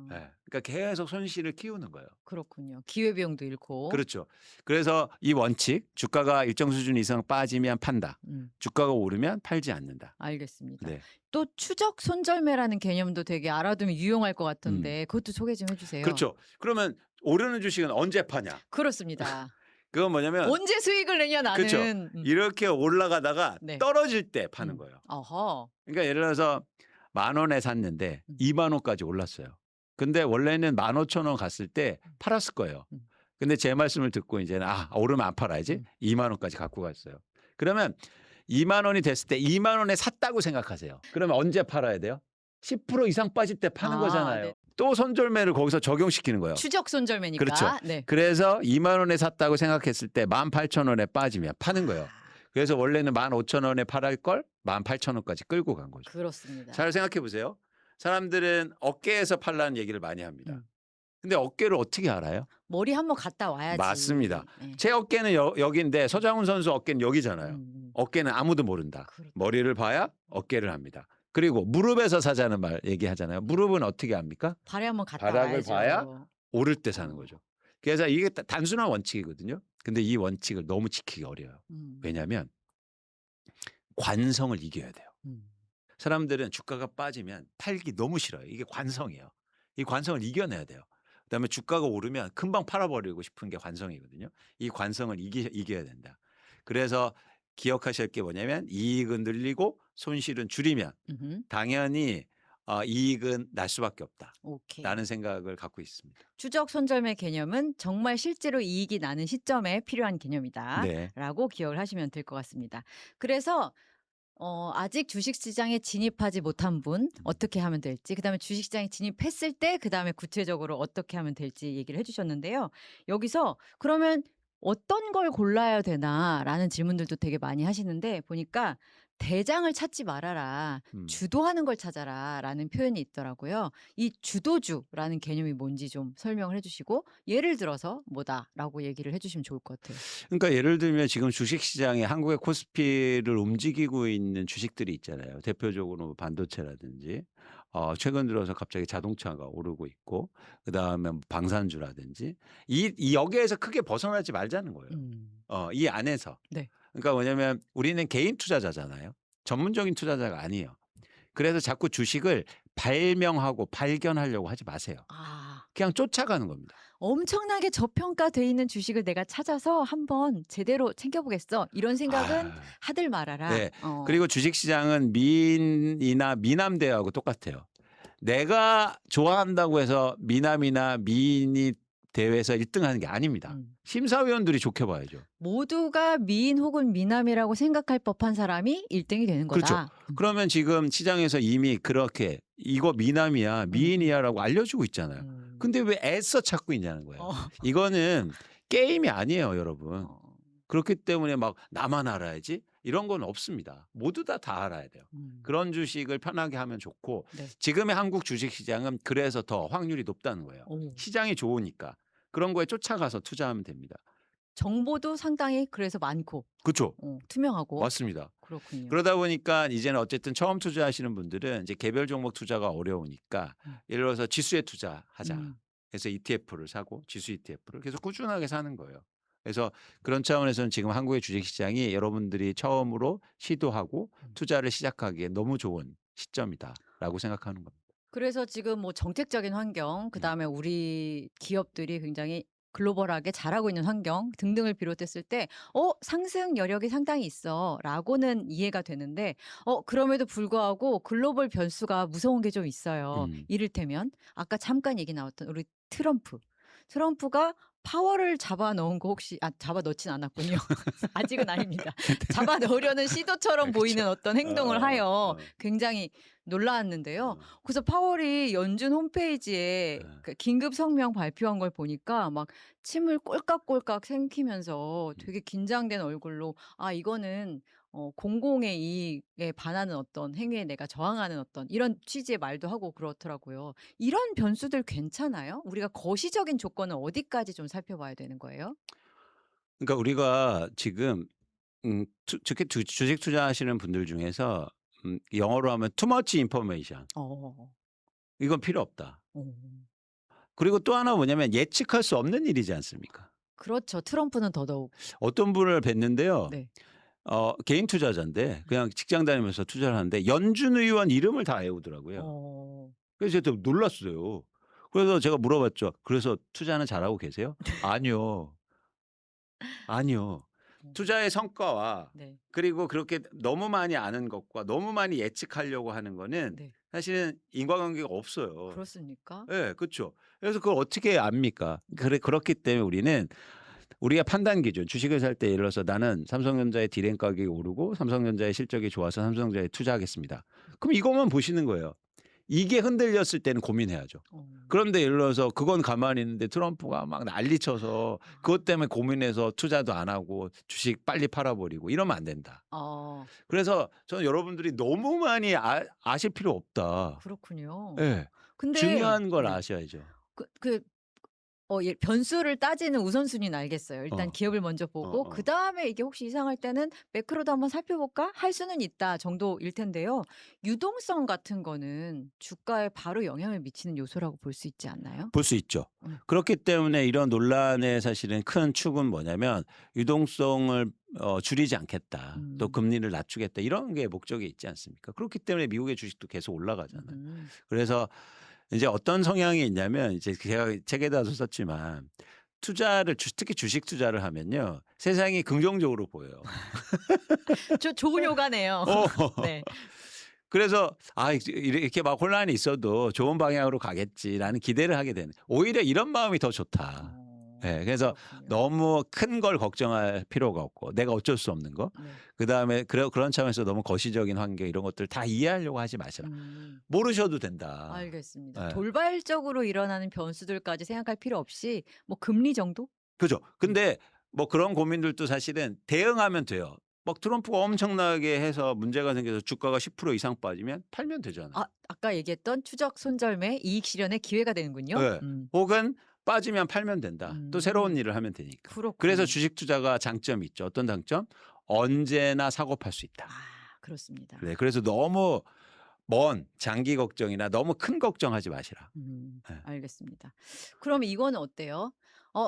Speaker 1: 네. 그러니까 계속 손실을 키우는 거예요.
Speaker 2: 그렇군요. 기회비용도 잃고.
Speaker 1: 그렇죠. 그래서 이 원칙 주가가 일정 수준 이상 빠지면 판다. 주가가 오르면 팔지 않는다.
Speaker 2: 알겠습니다.
Speaker 1: 네.
Speaker 2: 또 추적 손절매라는 개념도 되게 알아두면 유용할 것 같은데 그것도 소개 좀 해주세요.
Speaker 1: 그렇죠. 그러면 오르는 주식은 언제 파냐?
Speaker 2: 그렇습니다.
Speaker 1: 그건 뭐냐면
Speaker 2: 언제 수익을 내냐 나는.
Speaker 1: 그렇죠. 이렇게 올라가다가
Speaker 2: 네.
Speaker 1: 떨어질 때 파는 거예요.
Speaker 2: 어허.
Speaker 1: 그러니까 예를 들어서 10,000원에 샀는데 20,000원까지 올랐어요. 근데 원래는 15,000원 갔을 때 팔았을 거예요. 근데 제 말씀을 듣고 이제는 오르면 안 팔아야지. 20,000원까지 갖고 갔어요. 그러면 20,000원이 됐을 때 20,000원에 샀다고 생각하세요. 그러면 언제 팔아야 돼요? 10% 이상 빠질 때 파는 거잖아요.
Speaker 2: 네.
Speaker 1: 또 손절매를 거기서 적용시키는 거예요.
Speaker 2: 추적 손절매니까.
Speaker 1: 그렇죠.
Speaker 2: 네.
Speaker 1: 그래서 20,000원에 샀다고 생각했을 때 18,000원에 빠지면 파는 거예요. 그래서 원래는 15,000원에 팔할 걸 18,000원까지 끌고 간 거죠.
Speaker 2: 그렇습니다.
Speaker 1: 잘 생각해 보세요. 사람들은 어깨에서 팔라는 얘기를 많이 합니다. 근데 어깨를 어떻게 알아요?
Speaker 2: 머리 한번 갔다 와야지.
Speaker 1: 맞습니다.
Speaker 2: 네.
Speaker 1: 제 어깨는 여기인데 서장훈 선수 어깨는 여기잖아요. 어깨는 아무도 모른다.
Speaker 2: 그렇죠.
Speaker 1: 머리를 봐야 어깨를 합니다. 그리고 무릎에서 사자는 말 얘기하잖아요. 무릎은 어떻게 합니까?
Speaker 2: 발에 한번 갔다
Speaker 1: 바닥을
Speaker 2: 와야죠.
Speaker 1: 봐야 오를 때 사는 거죠. 그래서 이게 단순한 원칙이거든요. 근데 이 원칙을 너무 지키기 어려워요. 왜냐하면 관성을 이겨야 돼요. 사람들은 주가가 빠지면 팔기 너무 싫어요. 이게 관성이에요. 이 관성을 이겨내야 돼요. 그다음에 주가가 오르면 금방 팔아버리고 싶은 게 관성이거든요. 이 관성을 이겨야 된다. 그래서 기억하실 게 뭐냐면 이익은 늘리고 손실은 줄이면 당연히 이익은 날 수밖에 없다.
Speaker 2: 오케이.
Speaker 1: 라는 생각을 갖고 있습니다.
Speaker 2: 추적 손절매 개념은 정말 실제로 이익이 나는 시점에 필요한 개념이다.
Speaker 1: 네.
Speaker 2: 라고 기억을 하시면 될 것 같습니다. 그래서 아직 주식시장에 진입하지 못한 분 어떻게 하면 될지, 그다음에 주식시장에 진입했을 때 그다음에 구체적으로 어떻게 하면 될지 얘기를 해주셨는데요. 여기서 그러면 어떤 걸 골라야 되나?'라는 질문들도 되게 많이 하시는데 보니까 "대장을 찾지 말아라.
Speaker 1: 음.
Speaker 2: 주도하는 걸 찾아라."라는 표현이 있더라고요. 이 주도주라는 개념이 뭔지 좀 설명을 해 주시고 예를 들어서 "뭐다."라고 얘기를 해 주시면 좋을 것 같아요.
Speaker 1: 그러니까 예를 들면 지금 주식 시장에 한국의 코스피를 움직이고 있는 주식들이 있잖아요. 대표적으로 뭐 반도체라든지 최근 들어서 갑자기 자동차가 오르고 있고 그다음에 뭐 방산주라든지 이 여기에서 크게 벗어나지 말자는 거예요.
Speaker 2: 음.
Speaker 1: 이 안에서.
Speaker 2: 네.
Speaker 1: 그러니까 뭐냐면 우리는 개인 투자자잖아요. 전문적인 투자자가 아니에요. 그래서 자꾸 주식을 발명하고 발견하려고 하지 마세요.
Speaker 2: 아.
Speaker 1: 그냥 쫓아가는 겁니다.
Speaker 2: 엄청나게 저평가돼 있는 주식을 내가 찾아서 '한번 제대로 챙겨 보겠어.' 이런 생각은
Speaker 1: 아.
Speaker 2: 하들 말아라.
Speaker 1: 네. 그리고 주식 시장은 미인이나 미남대하고 똑같아요. 내가 좋아한다고 해서 미남이나 미인이 대회에서 1 등하는 게 아닙니다.
Speaker 2: 음.
Speaker 1: 심사위원들이 좋게 봐야죠.
Speaker 2: 모두가 미인 혹은 미남이라고 생각할 법한 사람이 1 등이 되는
Speaker 1: 그렇죠.
Speaker 2: 거다.
Speaker 1: 그러면 지금 시장에서 이미 그렇게 "이거 미남이야.
Speaker 2: 음.
Speaker 1: 미인이야."라고 알려주고 있잖아요.
Speaker 2: 음.
Speaker 1: 근데 왜 애써 찾고 있냐는 거예요.
Speaker 2: 어.
Speaker 1: 이거는 게임이 아니에요, 여러분.
Speaker 2: 어.
Speaker 1: 그렇기 때문에 막 '나만 알아야지.' 이런 건 없습니다. 모두 다 알아야 돼요.
Speaker 2: 음.
Speaker 1: 그런 주식을 편하게 하면 좋고
Speaker 2: 네.
Speaker 1: 지금의 한국 주식 시장은 그래서 더 확률이 높다는 거예요.
Speaker 2: 오.
Speaker 1: 시장이 좋으니까. 그런 거에 쫓아가서 투자하면 됩니다.
Speaker 2: 정보도 상당히 그래서 많고
Speaker 1: 그쵸?
Speaker 2: 투명하고
Speaker 1: 맞습니다.
Speaker 2: 그렇군요.
Speaker 1: 그러다 보니까 이제는 어쨌든 처음 투자하시는 분들은 이제 개별 종목 투자가 어려우니까
Speaker 2: 음.
Speaker 1: 예를 들어서 지수에 투자하자.
Speaker 2: 음.
Speaker 1: 그래서 ETF를 사고 지수 ETF를 계속 꾸준하게 사는 거예요. 그래서 그런 차원에서는 지금 한국의 주식 시장이 여러분들이 처음으로 시도하고
Speaker 2: 음.
Speaker 1: 투자를 시작하기에 너무 좋은 시점이다라고 생각하는 겁니다.
Speaker 2: 그래서 지금 뭐 정책적인 환경,
Speaker 1: 음.
Speaker 2: 그다음에 우리 기업들이 굉장히 글로벌하게 잘하고 있는 환경 등등을 비롯했을 때 상승 여력이 상당히 있어.'라고는 이해가 되는데 그럼에도 불구하고 글로벌 변수가 무서운 게 좀 있어요.
Speaker 1: 음.
Speaker 2: 이를테면 아까 잠깐 얘기 나왔던 우리 트럼프. 트럼프가 파월을 잡아 넣은 거 혹시 잡아 넣진 않았군요. 아직은 아닙니다. 잡아 넣으려는 시도처럼
Speaker 1: 그쵸.
Speaker 2: 보이는 어떤 행동을 하여
Speaker 1: 어.
Speaker 2: 굉장히 놀라웠는데요.
Speaker 1: 어.
Speaker 2: 그래서 파월이 연준 홈페이지에
Speaker 1: 어.
Speaker 2: 그 긴급 성명 발표한 걸 보니까 막 침을 꼴깍꼴깍 삼키면서
Speaker 1: 음.
Speaker 2: 되게 긴장된 얼굴로 '아 이거는 공공의 이익에 반하는 어떤 행위에 내가 저항하는 어떤' 이런 취지의 말도 하고 그렇더라고요. 이런 변수들 괜찮아요? 우리가 거시적인 조건은 어디까지 좀 살펴봐야 되는 거예요?
Speaker 1: 그러니까 우리가 지금 특히 주식 투자하시는 분들 중에서 영어로 하면 too much information
Speaker 2: 어.
Speaker 1: 이건 필요 없다.
Speaker 2: 어.
Speaker 1: 그리고 또 하나 뭐냐면 예측할 수 없는 일이지 않습니까?
Speaker 2: 그렇죠. 트럼프는 더더욱.
Speaker 1: 어떤 분을 뵀는데요.
Speaker 2: 네.
Speaker 1: 개인 투자자인데 그냥 직장 다니면서 투자를 하는데 연준 의원 이름을 다 외우더라고요.
Speaker 2: 어.
Speaker 1: 그래서 제가 좀 놀랐어요. 그래서 제가 물어봤죠. "그래서 투자는 잘하고 계세요?" "아니요. 아니요.
Speaker 2: 음.
Speaker 1: 투자의 성과와
Speaker 2: 네.
Speaker 1: 그리고 그렇게 너무 많이 아는 것과 너무 많이 예측하려고 하는 거는
Speaker 2: 네.
Speaker 1: 사실은 인과관계가 없어요."
Speaker 2: 그렇습니까?
Speaker 1: 예. 그쵸. 그래서 그걸 어떻게 압니까? 그렇기 때문에 우리는 우리가 판단 기준 주식을 살 때 예를 들어서 '나는 삼성전자의 디램 가격이 오르고 삼성전자의 실적이 좋아서 삼성전자에 투자하겠습니다.' 그럼 이것만 보시는 거예요. 이게 흔들렸을 때는 고민해야죠.
Speaker 2: 어.
Speaker 1: 그런데 예를 들어서 그건 가만히 있는데 트럼프가 막 난리쳐서 그것 때문에 고민해서 투자도 안 하고 주식 빨리 팔아 버리고 이러면 안 된다.
Speaker 2: 어.
Speaker 1: 그래서 저는 여러분들이 너무 많이 아실 필요 없다.
Speaker 2: 그렇군요.
Speaker 1: 예.
Speaker 2: 근데
Speaker 1: 중요한 걸
Speaker 2: 네.
Speaker 1: 아셔야죠.
Speaker 2: 그 변수를 따지는 우선순위는 알겠어요. 일단
Speaker 1: 어.
Speaker 2: 기업을 먼저 보고
Speaker 1: 어어.
Speaker 2: 그다음에 이게 혹시 이상할 때는 '매크로도 한번 살펴볼까?' 할 수는 있다 정도일 텐데요. 유동성 같은 거는 주가에 바로 영향을 미치는 요소라고 볼 수 있지 않나요?
Speaker 1: 볼 수 있죠.
Speaker 2: 음.
Speaker 1: 그렇기 때문에 이런 논란의 사실은 큰 축은 뭐냐면 유동성을 줄이지 않겠다. 또
Speaker 2: 음.
Speaker 1: 금리를 낮추겠다. 이런 게 목적이 있지 않습니까? 그렇기 때문에 미국의 주식도 계속 올라가잖아요.
Speaker 2: 음.
Speaker 1: 그래서 이제 어떤 성향이 있냐면 이제 제가 책에다도 썼지만 투자를 특히 주식 투자를 하면요. 세상이 긍정적으로 보여요.
Speaker 2: 좋은 요가네요.
Speaker 1: 어.
Speaker 2: 네.
Speaker 1: 그래서 '아 이렇게 막 혼란이 있어도 좋은 방향으로 가겠지.'라는 기대를 하게 되는 오히려 이런 마음이 더 좋다. 예. 그래서
Speaker 2: 그렇군요.
Speaker 1: 너무 큰 걸 걱정할 필요가 없고 내가 어쩔 수 없는 거
Speaker 2: 네.
Speaker 1: 그다음에 그런 차원에서 너무 거시적인 환경 이런 것들 다 이해하려고 하지 마시라.
Speaker 2: 음.
Speaker 1: 모르셔도 된다.
Speaker 2: 알겠습니다.
Speaker 1: 예.
Speaker 2: 돌발적으로 일어나는 변수들까지 생각할 필요 없이 뭐 금리 정도?
Speaker 1: 그죠.
Speaker 2: 음.
Speaker 1: 근데 뭐 그런 고민들도 사실은 대응하면 돼요. 막 트럼프가 엄청나게 해서 문제가 생겨서 주가가 10% 이상 빠지면 팔면 되잖아요.
Speaker 2: 아까 얘기했던 추적 손절매 이익 실현의 기회가 되는군요.
Speaker 1: 예. 혹은 빠지면 팔면 된다. 또 새로운
Speaker 2: 음.
Speaker 1: 일을 하면 되니까. 그래서
Speaker 2: 그렇군요.
Speaker 1: 주식 투자가 장점이 있죠. 어떤 장점? 언제나 사고 팔 수 있다. 네.
Speaker 2: 그렇습니다.
Speaker 1: 그래서 너무 먼 장기 걱정이나 너무 큰 걱정하지 마시라. 예.
Speaker 2: 알겠습니다. 그럼 이거는 어때요?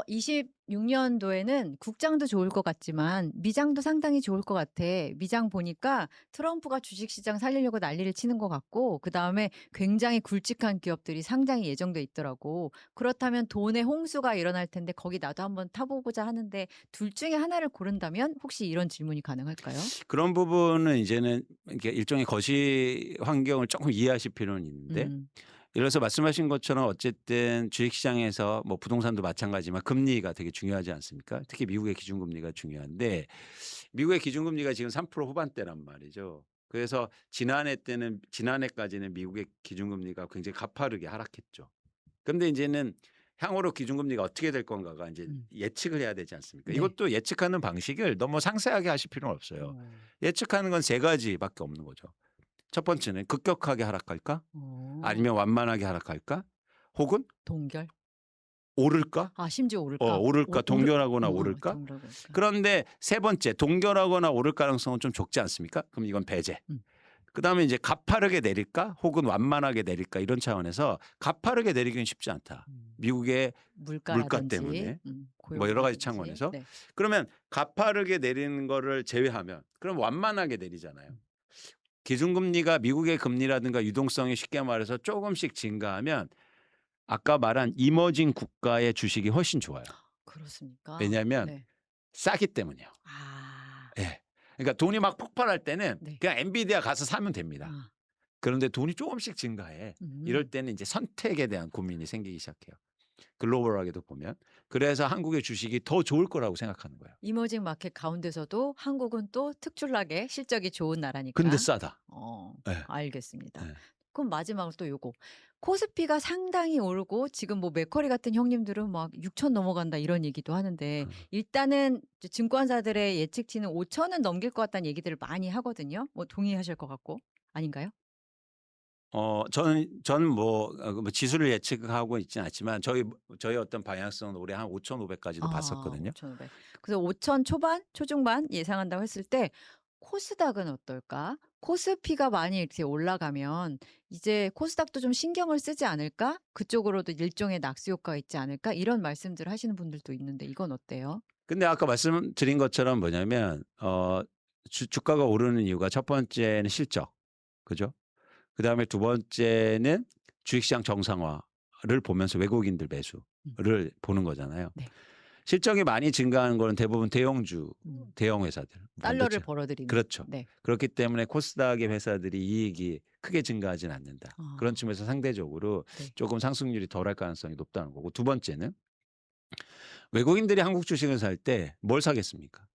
Speaker 2: 26년도에는 국장도 좋을 것 같지만 미장도 상당히 좋을 것 같아. 미장 보니까 트럼프가 주식시장 살리려고 난리를 치는 것 같고 그다음에 굉장히 굵직한 기업들이 상장이 예정돼 있더라고. 그렇다면 돈의 홍수가 일어날 텐데 거기 나도 한번 타보고자 하는데 둘 중에 하나를 고른다면 혹시 이런 질문이 가능할까요?
Speaker 1: 그런 부분은 이제는 이렇게 일종의 거시 환경을 조금 이해하실 필요는 있는데
Speaker 2: 음.
Speaker 1: 예를 들어서 말씀하신 것처럼 어쨌든 주식시장에서 뭐 부동산도 마찬가지지만 금리가 되게 중요하지 않습니까? 특히 미국의 기준금리가 중요한데 미국의 기준금리가 지금 3% 후반대란 말이죠. 그래서 지난해까지는 미국의 기준금리가 굉장히 가파르게 하락했죠. 그런데 이제는 향후로 기준금리가 어떻게 될 건가가 이제
Speaker 2: 음.
Speaker 1: 예측을 해야 되지 않습니까?
Speaker 2: 네.
Speaker 1: 이것도 예측하는 방식을 너무 상세하게 하실 필요는 없어요.
Speaker 2: 어.
Speaker 1: 예측하는 건 세 가지밖에 없는 거죠. 첫 번째는 급격하게 하락할까?
Speaker 2: 어.
Speaker 1: 아니면 완만하게 하락할까? 혹은
Speaker 2: 동결?
Speaker 1: 오를까?
Speaker 2: 심지어 오를까?
Speaker 1: 오를까? 동결하거나 오를까?
Speaker 2: 동결 오를까?
Speaker 1: 그런데 세 번째 동결하거나 오를 가능성은 좀 적지 않습니까? 그럼 이건 배제.
Speaker 2: 음.
Speaker 1: 그다음에 이제 가파르게 내릴까? 혹은 완만하게 내릴까? 이런 차원에서 가파르게 내리기는 쉽지 않다.
Speaker 2: 음.
Speaker 1: 미국의 물가
Speaker 2: 물가라든지
Speaker 1: 때문에 뭐 여러 가지
Speaker 2: 고용이라든지.
Speaker 1: 차원에서
Speaker 2: 네.
Speaker 1: 그러면 가파르게 내리는 거를 제외하면 그럼 완만하게 내리잖아요. 기준금리가 미국의 금리라든가 유동성이 쉽게 말해서 조금씩 증가하면 아까 말한 이머징 국가의 주식이 훨씬 좋아요.
Speaker 2: 그렇습니까?
Speaker 1: 왜냐하면
Speaker 2: 네.
Speaker 1: 싸기 때문이에요.
Speaker 2: 아.
Speaker 1: 예. 그러니까 돈이 막 폭발할 때는
Speaker 2: 네.
Speaker 1: 그냥 엔비디아 가서 사면 됩니다.
Speaker 2: 아.
Speaker 1: 그런데 돈이 조금씩 증가해. 이럴
Speaker 2: 음.
Speaker 1: 때는 이제 선택에 대한 고민이 생기기 시작해요. 글로벌하게도 보면. 그래서 한국의 주식이 더 좋을 거라고 생각하는 거예요.
Speaker 2: 이머징 마켓 가운데서도 한국은 또 특출나게 실적이 좋은
Speaker 1: 근데
Speaker 2: 나라니까.
Speaker 1: 싸다. 예.
Speaker 2: 알겠습니다.
Speaker 1: 예.
Speaker 2: 그럼 마지막으로 또 요거. 코스피가 상당히 오르고 지금 뭐 맥커리 같은 형님들은 막 6천 넘어간다 이런 얘기도 하는데
Speaker 1: 어.
Speaker 2: 일단은 증권사들의 예측치는 5천은 넘길 것 같다는 얘기들을 많이 하거든요. 뭐 동의하실 것 같고. 아닌가요?
Speaker 1: 저는 뭐 지수를 예측하고 있지는 않지만 저희 어떤 방향성은 올해 한 5,500까지도 봤었거든요.
Speaker 2: 5,500. 그래서 5천 초반, 초중반 예상한다고 했을 때 코스닥은 어떨까? 코스피가 많이 이렇게 올라가면 이제 '코스닥도 좀 신경을 쓰지 않을까? 그쪽으로도 일종의 낙수 효과가 있지 않을까?' 이런 말씀들을 하시는 분들도 있는데 이건 어때요?
Speaker 1: 근데 아까 말씀드린 것처럼 뭐냐면 주가가 오르는 이유가 첫 번째는 실적. 그죠? 그다음에 두 번째는 주식시장 정상화를 보면서 외국인들
Speaker 2: 음.
Speaker 1: 매수를 보는 거잖아요.
Speaker 2: 네.
Speaker 1: 실적이 많이 증가하는 거는 대부분
Speaker 2: 음.
Speaker 1: 대형 회사들,
Speaker 2: 달러를
Speaker 1: 반도체.
Speaker 2: 벌어들이는.
Speaker 1: 그렇죠.
Speaker 2: 네.
Speaker 1: 그렇기 때문에 코스닥의 회사들이 이익이 크게 증가하진 않는다. 그런
Speaker 2: 아.
Speaker 1: 측면에서 상대적으로
Speaker 2: 네.
Speaker 1: 조금 상승률이 덜할 가능성이 높다는 거고 두 번째는 외국인들이 한국 주식을 살 때 뭘 사겠습니까?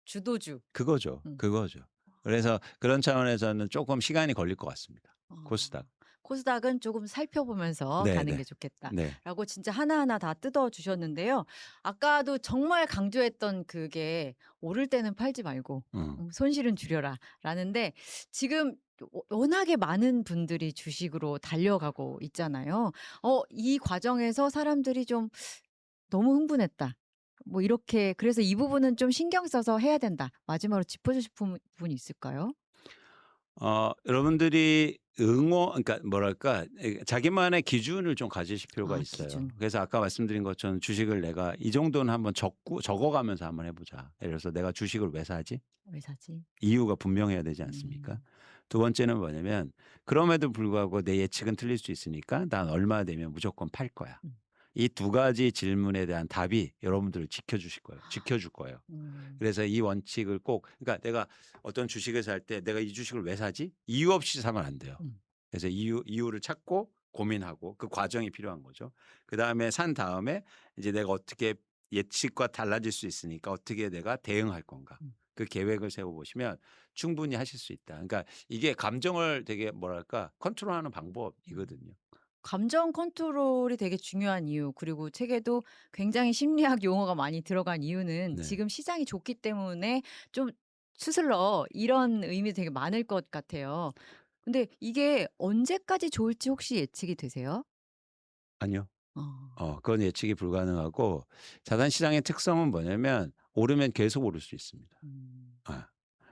Speaker 2: 주도주.
Speaker 1: 그거죠.
Speaker 2: 음.
Speaker 1: 그거죠. 그래서 그런 차원에서는 조금 시간이 걸릴 것 같습니다. 코스닥.
Speaker 2: 코스닥은 조금 살펴보면서 가는 게
Speaker 1: 네네. 네.
Speaker 2: 좋겠다라고 진짜 하나하나 다 뜯어 주셨는데요. 아까도 정말 강조했던 그게 "오를 때는 팔지 말고
Speaker 1: 음.
Speaker 2: 손실은 줄여라."라는데 지금 워낙에 많은 분들이 주식으로 달려가고 있잖아요. 이 과정에서 사람들이 좀 '너무 흥분했다.' 뭐 이렇게 그래서 '이 부분은 좀 신경 써서 해야 된다.' 마지막으로 짚어 주실 부분이 있을까요?
Speaker 1: 여러분들이 그러니까 뭐랄까 자기만의 기준을 좀 가지실 필요가 있어요.
Speaker 2: 기준.
Speaker 1: 그래서 아까 말씀드린 것처럼 주식을 내가 이 정도는 한번 적어 가면서 한번 해 보자. 예를 들어서 '내가 주식을 왜 사지?'
Speaker 2: 왜 사지?
Speaker 1: 이유가 분명해야 되지 않습니까?
Speaker 2: 음.
Speaker 1: 두 번째는 뭐냐면 그럼에도 불구하고 내 예측은 틀릴 수 있으니까 '난 얼마 되면 무조건 팔 거야.'
Speaker 2: 음.
Speaker 1: 이 두 가지 질문에 대한 답이 여러분들을 지켜줄 거예요.
Speaker 2: 음.
Speaker 1: 그래서 이 원칙을 꼭 그러니까 내가 어떤 주식을 살 때 '내가 이 주식을 왜 사지?' 이유 없이 사면 안 돼요.
Speaker 2: 음.
Speaker 1: 그래서 이유를 찾고 고민하고 그 과정이 필요한 거죠. 그다음에 산 다음에 이제 내가 어떻게 예측과 달라질 수 있으니까 어떻게 내가 대응할 건가.
Speaker 2: 음.
Speaker 1: 그 계획을 세워 보시면 충분히 하실 수 있다. 그러니까 이게 감정을 되게 뭐랄까 컨트롤하는
Speaker 2: 음.
Speaker 1: 방법이거든요.
Speaker 2: 감정 컨트롤이 되게 중요한 이유, 그리고 책에도 굉장히 심리학 용어가 많이 들어간 이유는
Speaker 1: 네.
Speaker 2: 지금 시장이 좋기 때문에 좀 스슬러 이런 의미 되게 많을 것 같아요. 근데 이게 언제까지 좋을지 혹시 예측이 되세요?
Speaker 1: 아니요.
Speaker 2: 어.
Speaker 1: 그건 예측이 불가능하고 자산 시장의 특성은 뭐냐면 오르면 계속 오를 수 있습니다.
Speaker 2: 음.
Speaker 1: 아.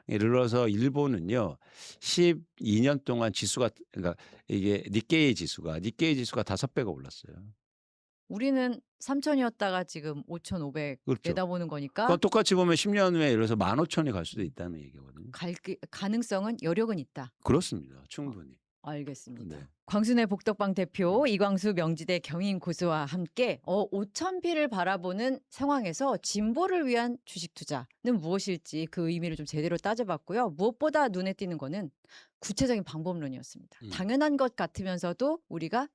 Speaker 1: 예를 들어서 일본은요. 12년 동안 지수가 그러니까 이게 니케이 지수가 5배가 올랐어요.
Speaker 2: 우리는 3,000이었다가 지금 5,500
Speaker 1: 그렇죠.
Speaker 2: 내다보는
Speaker 1: 그건
Speaker 2: 거니까
Speaker 1: 똑같이 보면 10년 후에 예를 들어서 15,000이 갈 수도 있다는 얘기거든요.
Speaker 2: 갈 가능성은 여력은 있다.
Speaker 1: 그렇습니다.
Speaker 2: 어
Speaker 1: 충분히. 네.
Speaker 2: 알겠습니다. 광순의 복덕방 대표 이광수 명지대 경인 고수와 함께 5,000피를 바라보는 상황에서 진보를 위한 주식 투자는 무엇일지 그 의미를 좀 제대로 따져봤고요. 무엇보다 눈에 띄는 거는 구체적인 방법론이었습니다.
Speaker 1: 음.
Speaker 2: 당연한 것 같으면서도 우리가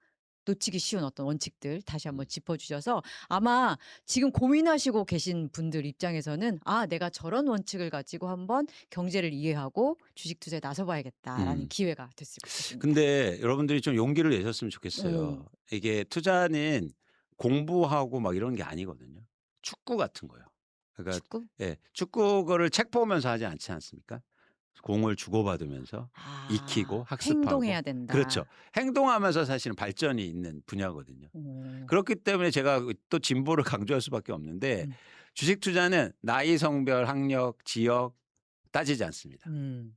Speaker 2: 놓치기 쉬운 어떤 원칙들 다시 한번
Speaker 1: 음.
Speaker 2: 짚어주셔서 아마 지금 고민하시고 계신 분들 입장에서는 아, 내가 저런 원칙을 가지고 한번 경제를 이해하고 주식 투자에 나서봐야겠다라는
Speaker 1: 음.
Speaker 2: 기회가 됐을 것 같습니다.
Speaker 1: 근데 여러분들이 좀 용기를 내셨으면
Speaker 2: 오,
Speaker 1: 좋겠어요. 이게 투자는 공부하고 막 이런 게 아니거든요. 축구 같은 거요. 그러니까
Speaker 2: 축구?
Speaker 1: 예. 축구 그거를 책 보면서 하지 않지 않습니까? 공을 주고받으면서 익히고
Speaker 2: 아,
Speaker 1: 학습하고
Speaker 2: 행동해야
Speaker 1: 그렇죠.
Speaker 2: 된다.
Speaker 1: 행동하면서 사실은 발전이 있는 분야거든요.
Speaker 2: 오,
Speaker 1: 그렇기 때문에 제가 또 진보를 강조할 수밖에 없는데
Speaker 2: 음,
Speaker 1: 주식 투자는 나이, 성별, 학력, 지역 따지지 않습니다.
Speaker 2: 음,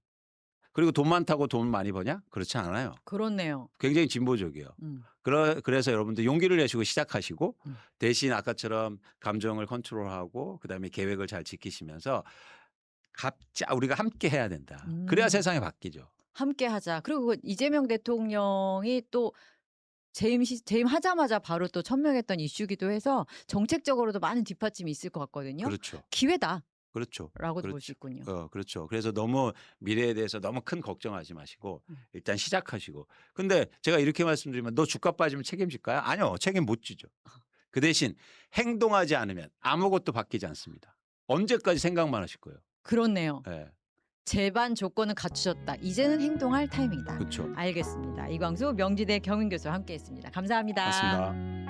Speaker 1: 그리고 돈 많다고 돈 많이 버냐? 그렇지 않아요.
Speaker 2: 그렇네요.
Speaker 1: 굉장히 진보적이에요.
Speaker 2: 음,
Speaker 1: 그래서 여러분들 용기를 내시고 시작하시고
Speaker 2: 음.
Speaker 1: 대신 아까처럼 감정을 컨트롤하고 그다음에 계획을 잘 지키시면서 각자 우리가 함께 해야 된다. 그래야
Speaker 2: 음.
Speaker 1: 세상이 바뀌죠.
Speaker 2: 함께 하자. 그리고 그 이재명 대통령이 또 재임하자마자 바로 또 천명했던 이슈기도 해서 정책적으로도 많은 뒷받침이 있을 것 같거든요.
Speaker 1: 그렇죠.
Speaker 2: '기회다.'라고도
Speaker 1: 그렇죠.
Speaker 2: 볼 수
Speaker 1: 그렇죠.
Speaker 2: 있군요.
Speaker 1: 그렇죠. 그래서 너무 미래에 대해서 너무 큰 걱정하지 마시고
Speaker 2: 음.
Speaker 1: 일단 시작하시고. 근데 제가 이렇게 말씀드리면 "너 주가 빠지면 책임질까요?" 아니요. 책임 못 지죠. 그 대신 행동하지 않으면 아무것도 바뀌지 않습니다. 언제까지 생각만 하실 거예요.
Speaker 2: 그렇네요.
Speaker 1: 예.
Speaker 2: 제반 조건은 갖추셨다. 이제는 행동할 타이밍이다.
Speaker 1: 그쵸.
Speaker 2: 알겠습니다. 이광수 명지대 경인 교수와 함께했습니다. 감사합니다.
Speaker 1: 맞습니다.